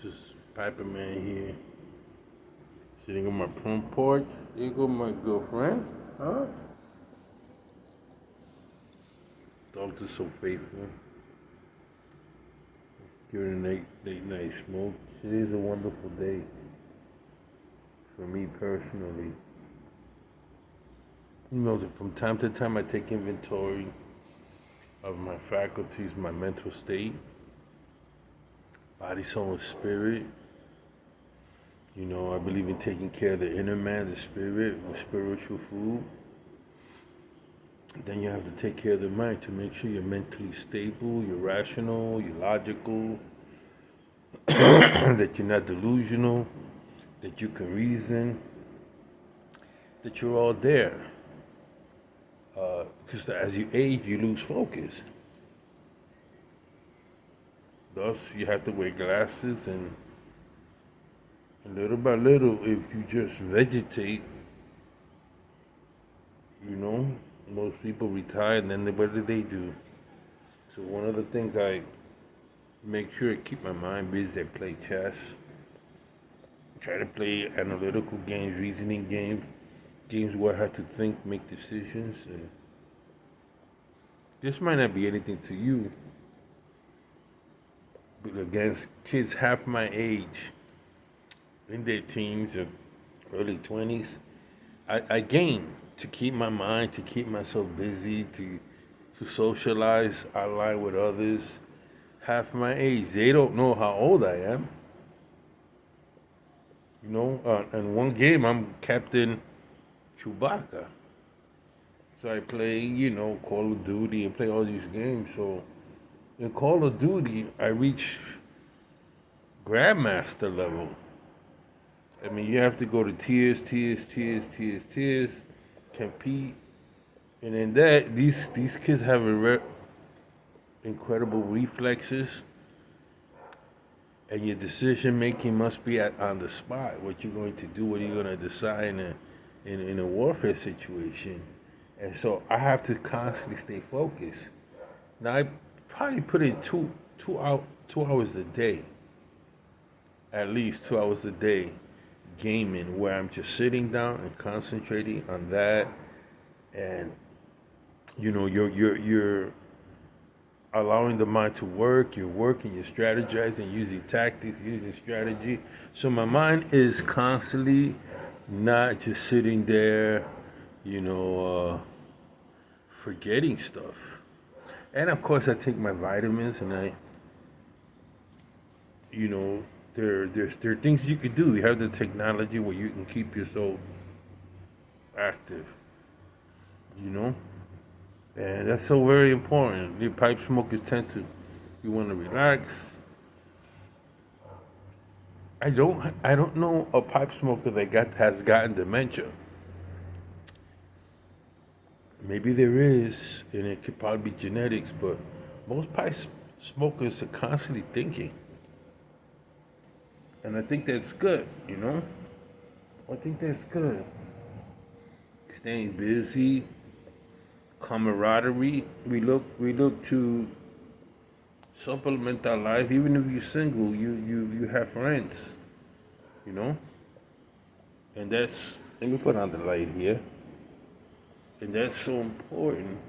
This is Piper Man here, sitting on my front porch. There you go, my girlfriend. Huh? Dogs are so faithful. During a late night smoke. Today is a wonderful day for me personally. You know that from time to time I take inventory of my faculties, my mental state, body, soul, and spirit. You know, I believe in taking care of the inner man, the spirit, with spiritual food. Then you have to take care of the mind to make sure you're mentally stable, you're rational, you're logical, that you're not delusional, that you can reason, that you're all there. Because as you age, you lose focus. Thus, you have to wear glasses, and little by little, if you just vegetate, you know, most people retire, and then what do? So one of the things I make sure I keep my mind busy, I play chess, try to play analytical games, reasoning games where I have to think, make decisions, and this might not be anything to you, but against kids half my age, in their teens or early 20s, I game to keep my mind, to keep myself busy, to socialize, ally with others. Half my age, they don't know how old I am. You know, in one game, I'm Captain Chewbacca. So I play, you know, Call of Duty and play all these games. So in Call of Duty, I reach Grandmaster level. I mean, you have to go to tiers, compete, and in that, these kids have incredible reflexes, and your decision making must be on the spot. What you're going to do, what you're going to decide in a warfare situation, and so I have to constantly stay focused. Now I probably put in two hours a day, at least 2 hours a day, gaming, where I'm just sitting down and concentrating on that, and you know you're allowing the mind to work. You're working, you're strategizing, using tactics, using strategy. So my mind is constantly not just sitting there, you know, forgetting stuff. And of course, I take my vitamins, and you know, there are things you can do. You have the technology where you can keep yourself active, you know, and that's so very important. The pipe smokers you want to relax. I don't know a pipe smoker that has gotten dementia. Maybe there is, and it could probably be genetics, but most pipe smokers are constantly thinking. And I think that's good, you know? I think that's good. Staying busy, camaraderie. We look to supplement our life. Even if you're single, you have friends, you know? And that's, let me put on the light here. And that's so important.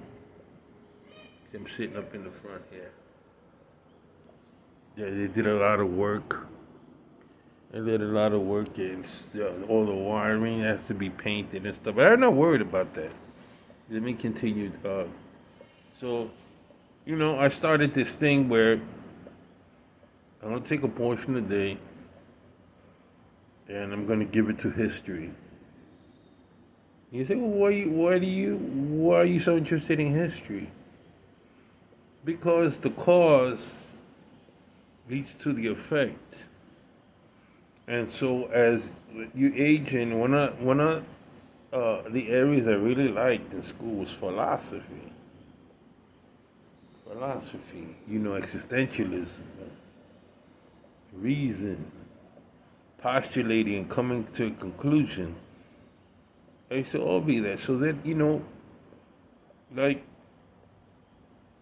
I'm sitting up in the front here. Yeah, they did a lot of work. They did a lot of work, and all the wiring has to be painted and stuff. But I'm not worried about that. Let me continue. So, you know, I started this thing where I'm going to take a portion of the day, and I'm going to give it to history. You say, well, why are you so interested in history? Because the cause leads to the effect. And so as you age, and one of the areas I really liked in school was philosophy. Philosophy, you know, existentialism, reason, postulating and coming to a conclusion. I used to all be there. So that, you know, like,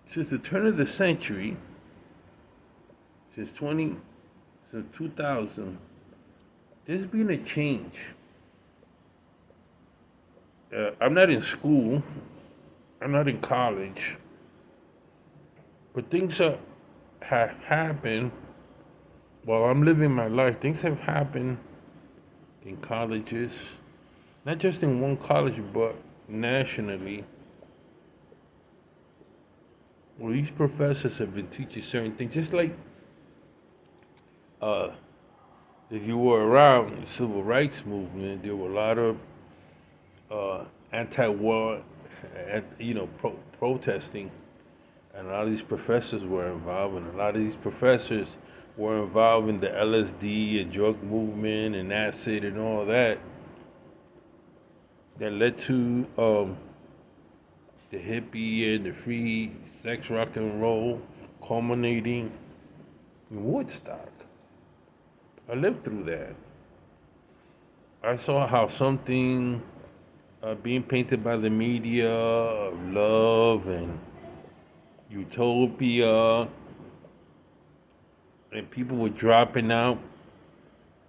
since the turn of the century, since since 2000, there's been a change. I'm not in school, I'm not in college, but have happened while I'm living my life. Things have happened in colleges, not just in one college, but nationally. Well, these professors have been teaching certain things, just like uh, if you were around the civil rights movement, there were a lot of anti-war, protesting, and a lot of these professors were involved, and a lot of these professors were involved in the LSD and drug movement and acid and all that. That led to the hippie and the free sex rock and roll, culminating in Woodstock. I lived through that. I saw how something being painted by the media of love and utopia, and people were dropping out,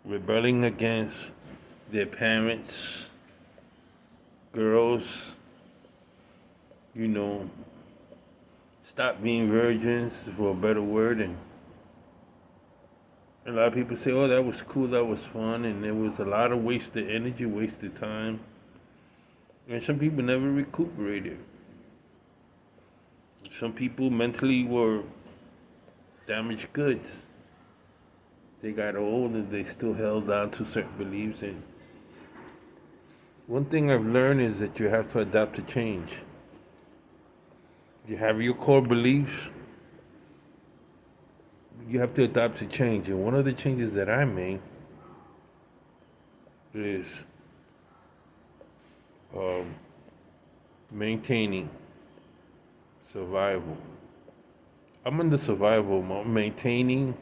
rebelling against their parents, girls, stop being virgins, for a better word. And a lot of people say, oh, that was cool, that was fun, and there was a lot of wasted energy, wasted time. And some people never recuperated. Some people mentally were damaged goods. They got old and they still held on to certain beliefs. And one thing I've learned is that you have to adapt to change. You have your core beliefs, you have to adapt to change. And one of the changes that I made is maintaining survival. I'm in the survival mode, maintaining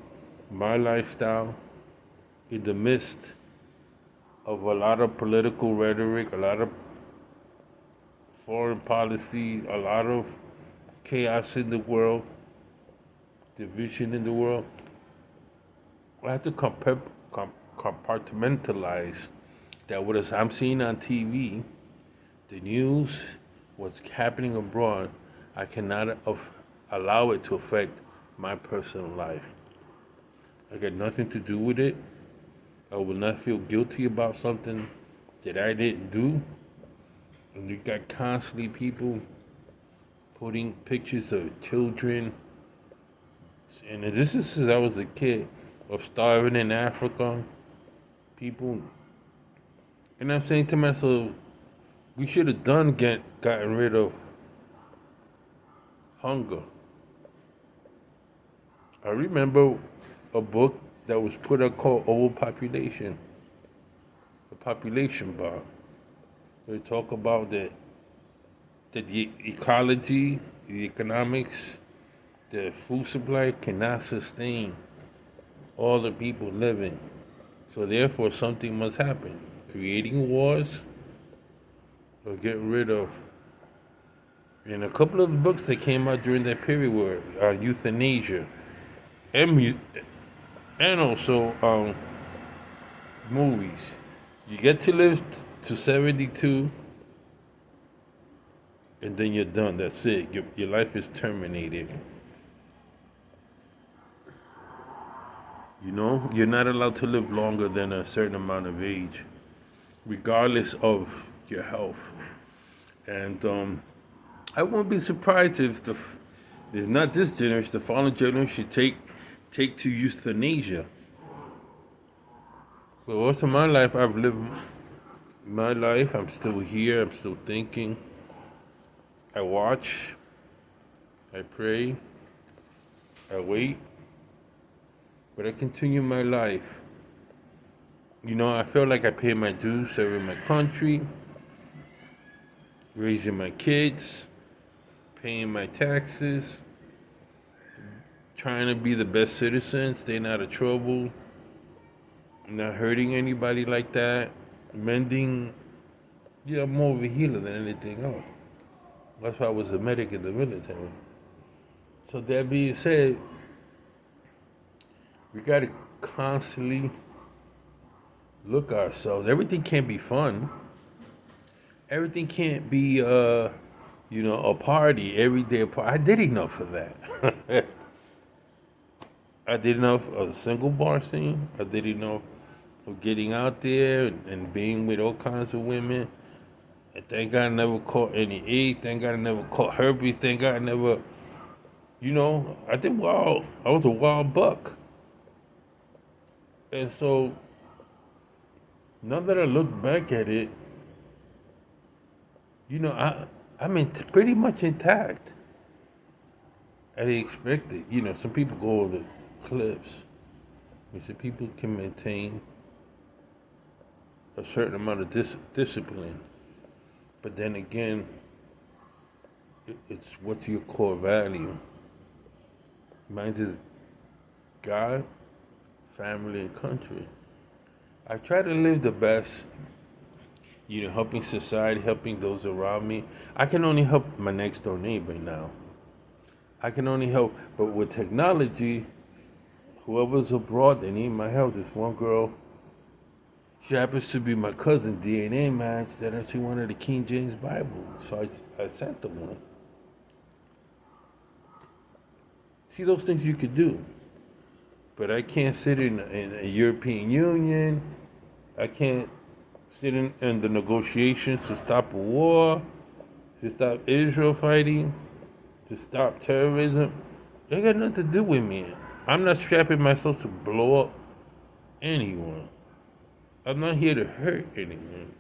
my lifestyle in the midst of a lot of political rhetoric, a lot of foreign policy, a lot of chaos in the world, division in the world. I have to compartmentalize that what I'm seeing on TV, the news, what's happening abroad, I cannot allow it to affect my personal life. I got nothing to do with it. I will not feel guilty about something that I didn't do. And you got constantly people putting pictures of children, and this is since I was a kid, of starving in Africa, people. And I'm saying to myself, we should have gotten rid of hunger. I remember a book that was put out called Overpopulation, the population bar. They talk about the ecology, the economics, the food supply cannot sustain all the people living. So therefore something must happen. Creating wars or get rid of. And a couple of the books that came out during that period were euthanasia and also movies. You get to live to 72 and then you're done. That's it. Your life is terminated. You're not allowed to live longer than a certain amount of age, regardless of your health. And I won't be surprised if there's not this generation, the following generation take to euthanasia. But most of my life, I've lived my life. I'm still here. I'm still thinking. I watch. I pray. I wait. But I continue my life. I feel like I pay my dues, serving my country, raising my kids, paying my taxes, trying to be the best citizen, staying out of trouble, not hurting anybody like that, mending. I'm more of a healer than anything else. That's why I was a medic in the military. So that being said, we gotta constantly look at ourselves. Everything can't be fun. Everything can't be, a party every day. I did enough of that. I did enough of the single bar scene. I did enough of getting out there and being with all kinds of women. And thank God I never caught any AIDS. Thank God I never caught herpes. Thank God I never, I did wild. I was a wild buck. And so, now that I look back at it, I'm pretty much intact. I didn't expect it. Some people go over the cliffs. Some people can maintain a certain amount of discipline. But then again, it's what's your core value. Mine is God, family, and country. I try to live the best, helping society, helping those around me. I can only help my next door neighbor now. I can only help, but with technology, whoever's abroad, they need my help. This one girl, she happens to be my cousin, DNA match, that she wanted the King James Bible. So I sent her one. See, those things you could do. But I can't sit in a European Union. I can't sit in the negotiations to stop a war, to stop Israel fighting, to stop terrorism. They got nothing to do with me. I'm not strapping myself to blow up anyone. I'm not here to hurt anyone.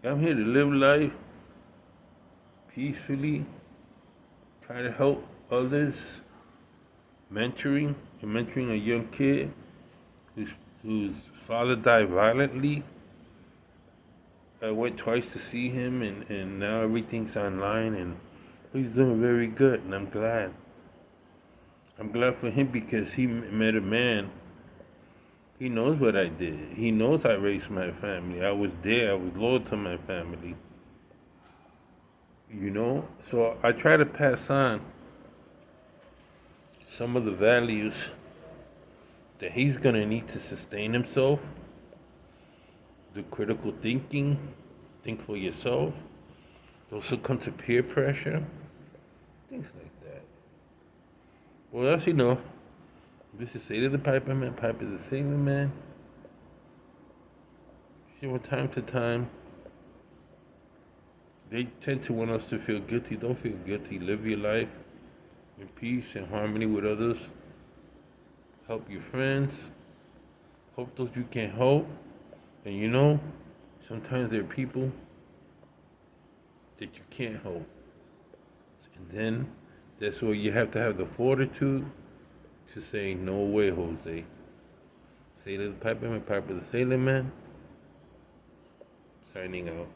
I'm here to live life peacefully, try to help others, mentoring a young kid whose father died violently. I went twice to see him, and now everything's online, and he's doing very good, and I'm glad. I'm glad for him because he met a man. He knows what I did. He knows I raised my family. I was there. I was loyal to my family. So I try to pass on some of the values that he's going to need to sustain himself. The critical thinking, think for yourself. Those who come to peer pressure, things like that. Well, as you know, this is Sailor the Piper Man, Piper the Sailor Man. From time to time, they tend to want us to feel guilty. Don't feel guilty. Live your life in peace and harmony with others. Help your friends. Help those you can help. And sometimes there are people that you can't help. And then that's where you have to have the fortitude to say, no way, Jose. Sailor the Piper Man, Piper the Sailor Man. Signing out.